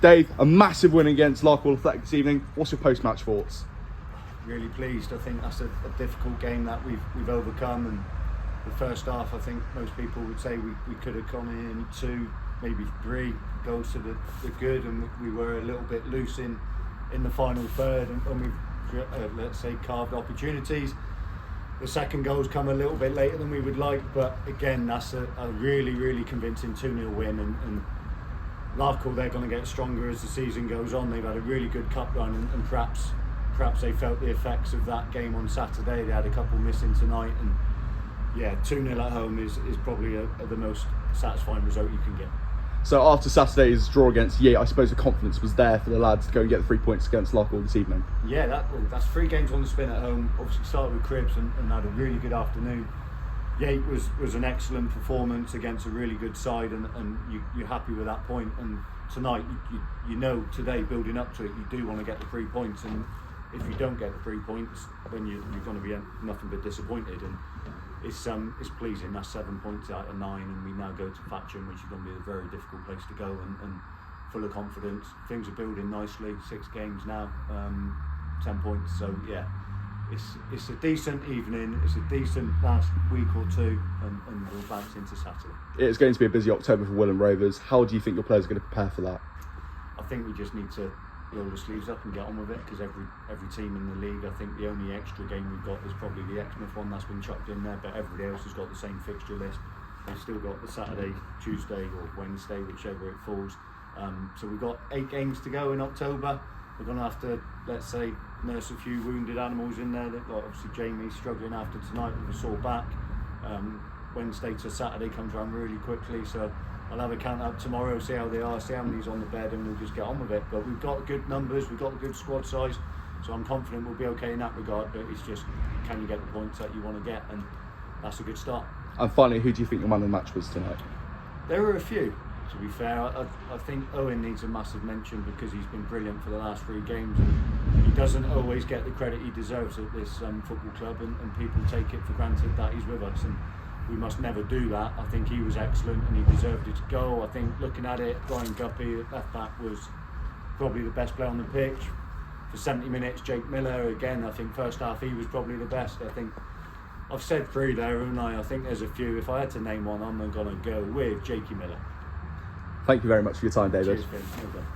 Dave, a massive win against Larkhall Athletic this evening. What's your post-match thoughts? Really pleased. I think that's a difficult game that we've overcome, and the first half, I think most people would say we could have gone in 2, maybe 3 goals to the good, and we were a little bit loose in the final third, and we've let's say carved opportunities. The second goal's come a little bit later than we would like, but again, that's a really convincing 2-0 win, and Larkhall, they're going to get stronger as the season goes on. They've had a really good cup run, and perhaps they felt the effects of that game on Saturday. They had a couple missing tonight, and yeah, 2-0 at home is probably the most satisfying result you can get. So after Saturday's draw against Yate, I suppose the confidence was there for the lads to go and get the 3 points against Larkhall this evening. Yeah, that's 3 games on the spin at home. Obviously started with Cribs and had a really good afternoon. Yate was an excellent performance against a really good side, and you're happy with that point. And tonight, you know today, building up to it, you do want to get the 3 points, and if you don't get the 3 points, then you're going to be nothing but disappointed. And it's pleasing. That's 7 points out of 9, and we now go to Thatcham, which is going to be a very difficult place to go, and full of confidence. Things are building nicely. 6 games now, 10 points. So yeah, it's a decent evening. It's a decent last week or 2, and we'll bounce into Saturday. It's going to be a busy October for Willand Rovers. How do you think your players are going to prepare for that? I think we just need to roll the sleeves up and get on with it, because every team in the league, I think the only extra game we've got is probably the Exmouth one that's been chucked in there, but everybody else has got the same fixture list. They've still got the Saturday, Tuesday or Wednesday, whichever it falls. So we've got 8 games to go in October. We're going to have to, let's say, nurse a few wounded animals in there. Like obviously Jamie's struggling after tonight with a sore back. Wednesday to Saturday comes around really quickly, so I'll have a count up tomorrow, see how they are, see how many's on the bed, and we'll just get on with it. But we've got good numbers, we've got a good squad size, so I'm confident we'll be okay in that regard. But it's just, can you get the points that you want to get, and that's a good start. And finally, who do you think your man of the match was tonight? There were a few, to be fair. I think Owen needs a massive mention, because he's been brilliant for the last 3 games, and he doesn't always get the credit he deserves at this football club, and people take it for granted that he's with us, and we must never do that. I think he was excellent, and he deserved it to go. I think looking at it, Brian Guppy at left back was probably the best player on the pitch. For 70 minutes, Jake Miller, again, I think first half he was probably the best. I think I've said 3 there, haven't I? I think there's a few. If I had to name one, I'm going to go with Jakey Miller. Thank you very much for your time, David. Cheers, Finn. Well done.